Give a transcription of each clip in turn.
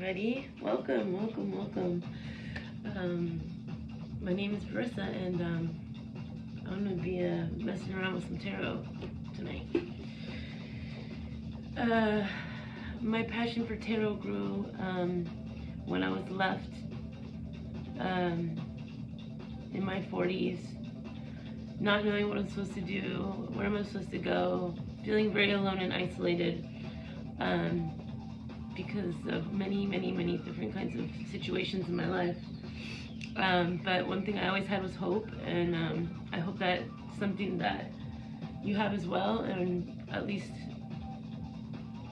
everybody. Welcome, welcome, welcome. My name is Marissa, and I'm going to be messing around with some tarot tonight. My passion for tarot grew when I was left in my 40s, not knowing what I'm supposed to do, where am I supposed to go, feeling very alone and isolated. Because of many different kinds of situations in my life. But one thing I always had was hope, and I hope that's something that you have as well. And at least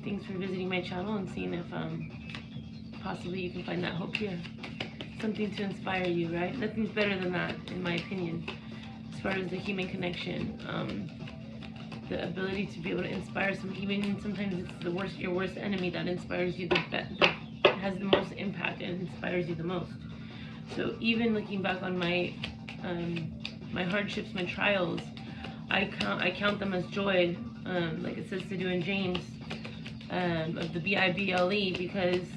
thanks for visiting my channel and seeing if possibly you can find that hope here. Something to inspire you, right? Nothing's better than that, in my opinion, as far as the human connection. The ability to be able to inspire someone, even sometimes it's your worst enemy that inspires you that has the most impact and inspires you the most. So even looking back on my my hardships, my trials, I count them as joy, like it says to do in James, of the Bible, because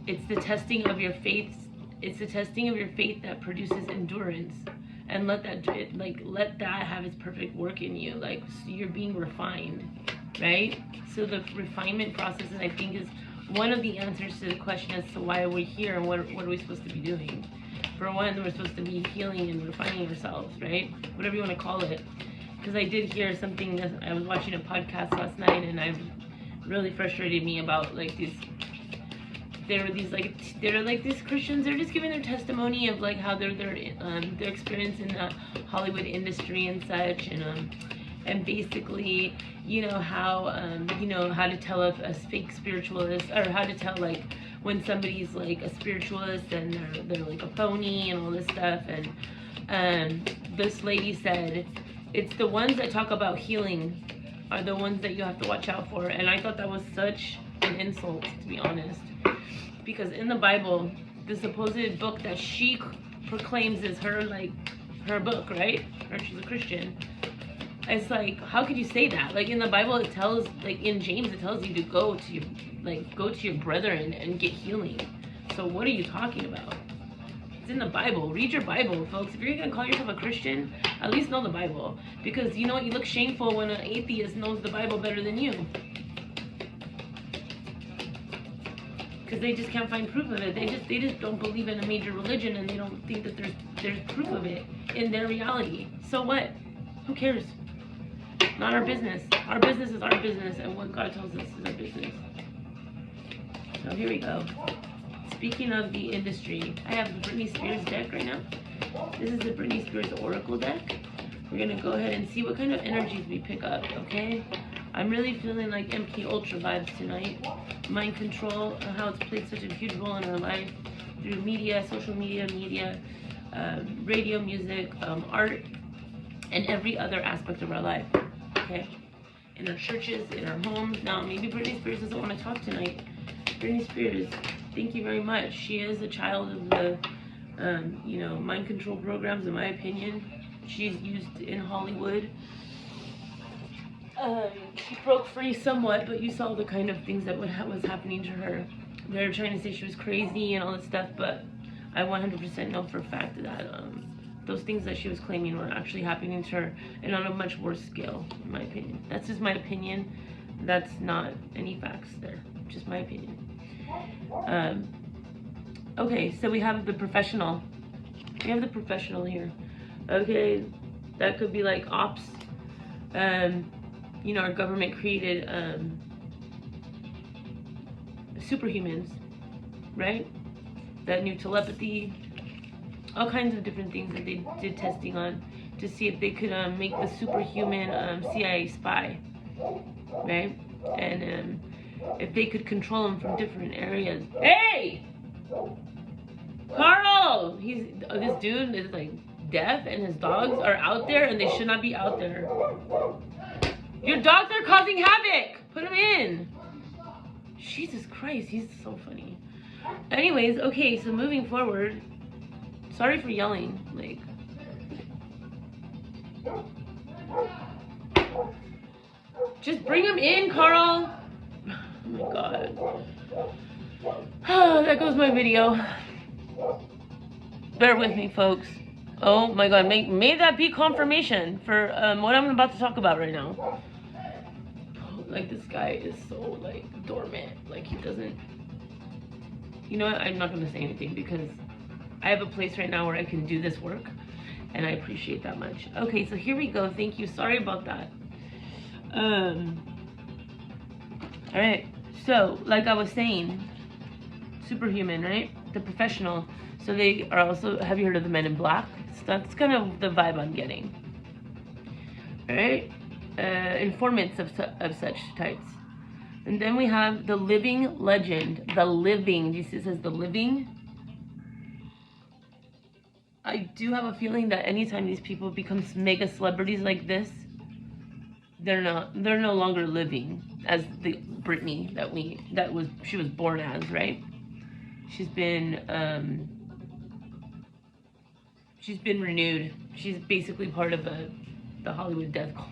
it's the testing of your faith. It's the testing of your faith that produces endurance. And let that have its perfect work in you. Like, so you're being refined, right? So the refinement process, I think, is one of the answers to the question as to why we're here and what are we supposed to be doing. For one, we're supposed to be healing and refining ourselves, right? Whatever you want to call it. Because I did hear something, I was watching a podcast last night, and it really frustrated me about like these. They're these Christians. They're just giving their testimony of like how their experience in the Hollywood industry and such, and basically, how how to tell if a fake spiritualist, or how to tell like when somebody's like a spiritualist and they're like a phony and all this stuff. And this lady said, it's the ones that talk about healing are the ones that you have to watch out for. And I thought that was such an insult, to be honest. Because in the Bible, the supposed book that she proclaims is her book, right? Or she's a Christian. It's like, how could you say that? Like in the Bible, it tells, like in James, it tells you to go to your brethren and get healing. So what are you talking about? It's in the Bible. Read your Bible, folks. If you're gonna call yourself a Christian, at least know the Bible. Because you know what? You look shameful when an atheist knows the Bible better than you. Because they just can't find proof of it. They just don't believe in a major religion, and they don't think that there's proof of it in their reality. So what? Who cares? Not our business. Our business is our business, and what God tells us is our business. So here we go. Speaking of the industry, I have the Britney Spears deck right now. This is the Britney Spears Oracle deck. We're gonna go ahead and see what kind of energies we pick up, okay? I'm really feeling like MK Ultra vibes tonight. Mind control, how it's played such a huge role in our life through media, social media, radio, music, art, and every other aspect of our life, okay? In our churches, in our homes. Now, maybe Britney Spears doesn't want to talk tonight. Britney Spears, thank you very much. She is a child of the, mind control programs, in my opinion. She's used in Hollywood. She broke free somewhat, but you saw the kind of things that was happening to her. They were trying to say she was crazy and all this stuff, but I 100% know for a fact that those things that she was claiming were actually happening to her, and on a much worse scale, in my opinion. That's just my opinion. That's not any facts there. Just my opinion. Okay, so we have the professional. We have the professional here. Okay, that could be like ops. Our government created superhumans, right? That knew telepathy, all kinds of different things that they did testing on to see if they could make the superhuman CIA spy, right? And if they could control him from different areas. Hey! Carl! This dude is like deaf, and his dogs are out there, and they should not be out there. Your dogs are causing havoc! Put him in! Jesus Christ, he's so funny. Anyways, okay, so moving forward. Sorry for yelling, like. Just bring him in, Carl! Oh my god. That goes my video. Bear with me, folks. Oh my god, may that be confirmation for what I'm about to talk about right now. Like, this guy is so, like, dormant. Like, he doesn't... You know what? I'm not going to say anything because I have a place right now where I can do this work. And I appreciate that much. Okay, so here we go. Thank you. Sorry about that. Alright. So, like I was saying, superhuman, right? The professional. So they are also... Have you heard of the Men in Black? So that's kind of the vibe I'm getting. Alright? Informants of such types. And then we have the living legend. The living. Do you see it says the living? I do have a feeling that anytime these people become mega celebrities like this, they're no longer living as the Britney she was born as, right? She's been renewed. She's basically part of the Hollywood death cult.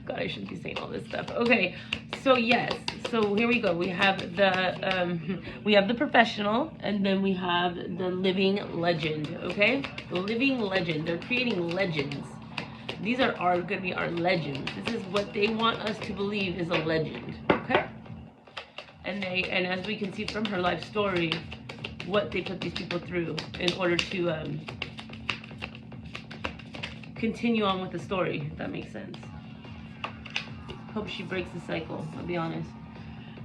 God, I shouldn't be saying all this stuff. Okay, so yes, so here we go. We have the professional, and then we have the living legend. Okay, the living legend. They're creating legends. These are going to be our legends. This is what they want us to believe is a legend. Okay, and as we can see from her life story, what they put these people through in order to continue on with the story. If that makes sense. Hope she breaks the cycle, I'll be honest.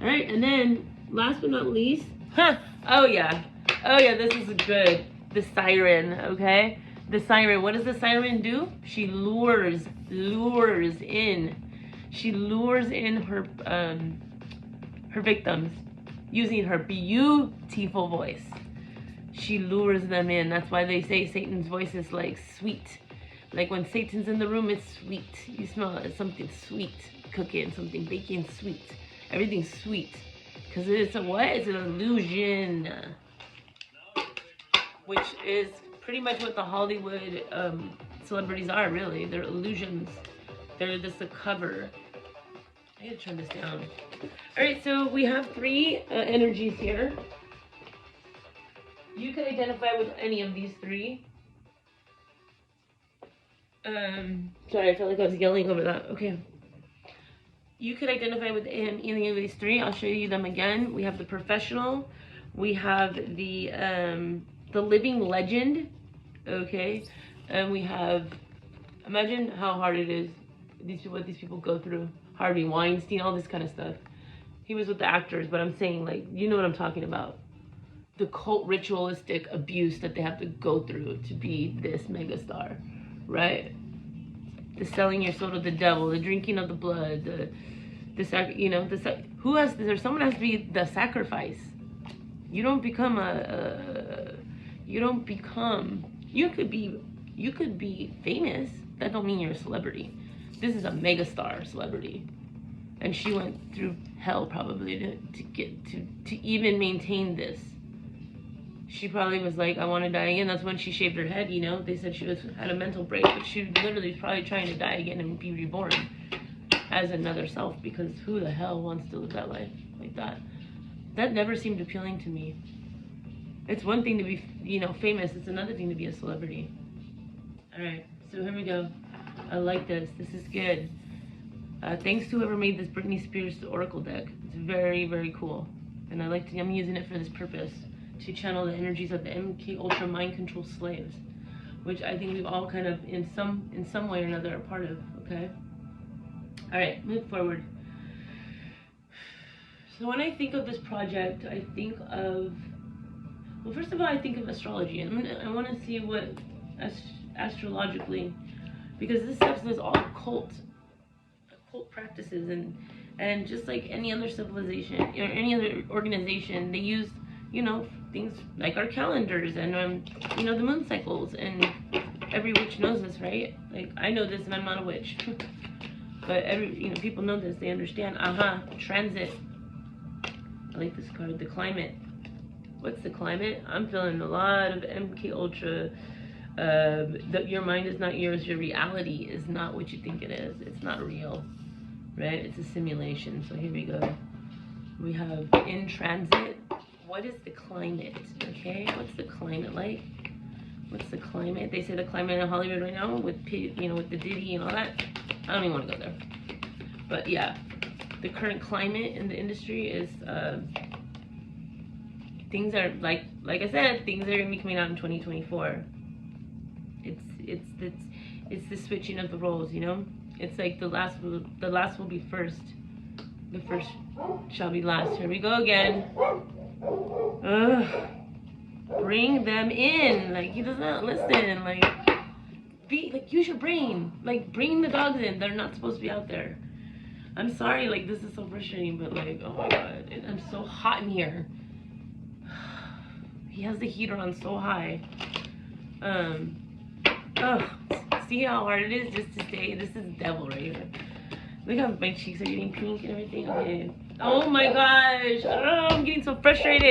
Alright, and then, last but not least, oh yeah, this is good. The siren, okay? The siren, what does the siren do? She lures in. She lures in her victims using her beautiful voice. She lures them in. That's why they say Satan's voice is like sweet. Like when Satan's in the room, it's sweet. You smell it, it's something sweet. Cooking, something baking sweet. Everything's sweet. Because it's a what? It's an illusion. Which is pretty much what the Hollywood celebrities are, really. They're illusions. They're just a cover. I gotta turn this down. Alright, so we have 3 energies here. You can identify with any of these 3. Sorry, I felt like I was yelling over that. Okay. You could identify with any of these 3. I'll show you them again. We have the professional. We have the living legend. Okay. And we have, imagine how hard it is, what these people go through. Harvey Weinstein, all this kind of stuff. He was with the actors, but I'm saying, like, you know what I'm talking about. The cult ritualistic abuse that they have to go through to be this megastar. Right? The selling your soul to the devil, the drinking of the blood, someone has to be the sacrifice. You don't become you could be famous. That don't mean you're a celebrity. This is a megastar celebrity. And she went through hell probably to get to even maintain this. She probably was like, I want to die again. That's when she shaved her head, you know. They said she had a mental break, but she literally was probably trying to die again and be reborn as another self, because who the hell wants to live that life like that? That never seemed appealing to me. It's one thing to be, famous. It's another thing to be a celebrity. All right, so here we go. I like this. This is good. Thanks to whoever made this Britney Spears Oracle deck. It's very, very cool. And I'm using it for this purpose. To channel the energies of the MK Ultra mind control slaves, which I think we've all kind of in some way or another are part of. Okay. All right, move forward. So when I think of this project, I think of, well, first of all, I think of astrology, and I want to see what astrologically, because this stuff is all occult practices, and just like any other civilization or any other organization, they use things like our calendars and the moon cycles, and every witch knows this, right? Like, I know this and I'm not a witch. But people know this, they understand. Transit. I like this card, the climate. What's the climate? I'm feeling a lot of MK Ultra. That your mind is not yours, your reality is not what you think it is. It's not real, right? It's a simulation. So here we go. We have in transit. What is the climate? Okay, what's the climate like? What's the climate? They say the climate in Hollywood right now with with the Diddy and all that. I don't even want to go there. But yeah, the current climate in the industry is things are like I said, things are gonna be coming out in 2024. It's the switching of the roles, you know. It's like the last will be first. The first shall be last. Here we go again. Ugh. Bring them in. Like, he does not listen. Like, use your brain. Like, bring the dogs in. They're not supposed to be out there. I'm sorry, like, this is so frustrating, but like, oh my god, I'm so hot in here. He has the heater on so high. See how hard it is just to stay? This is devil right here. Look how my cheeks are getting pink and everything. Okay. Oh my gosh. Oh, I'm getting so frustrated.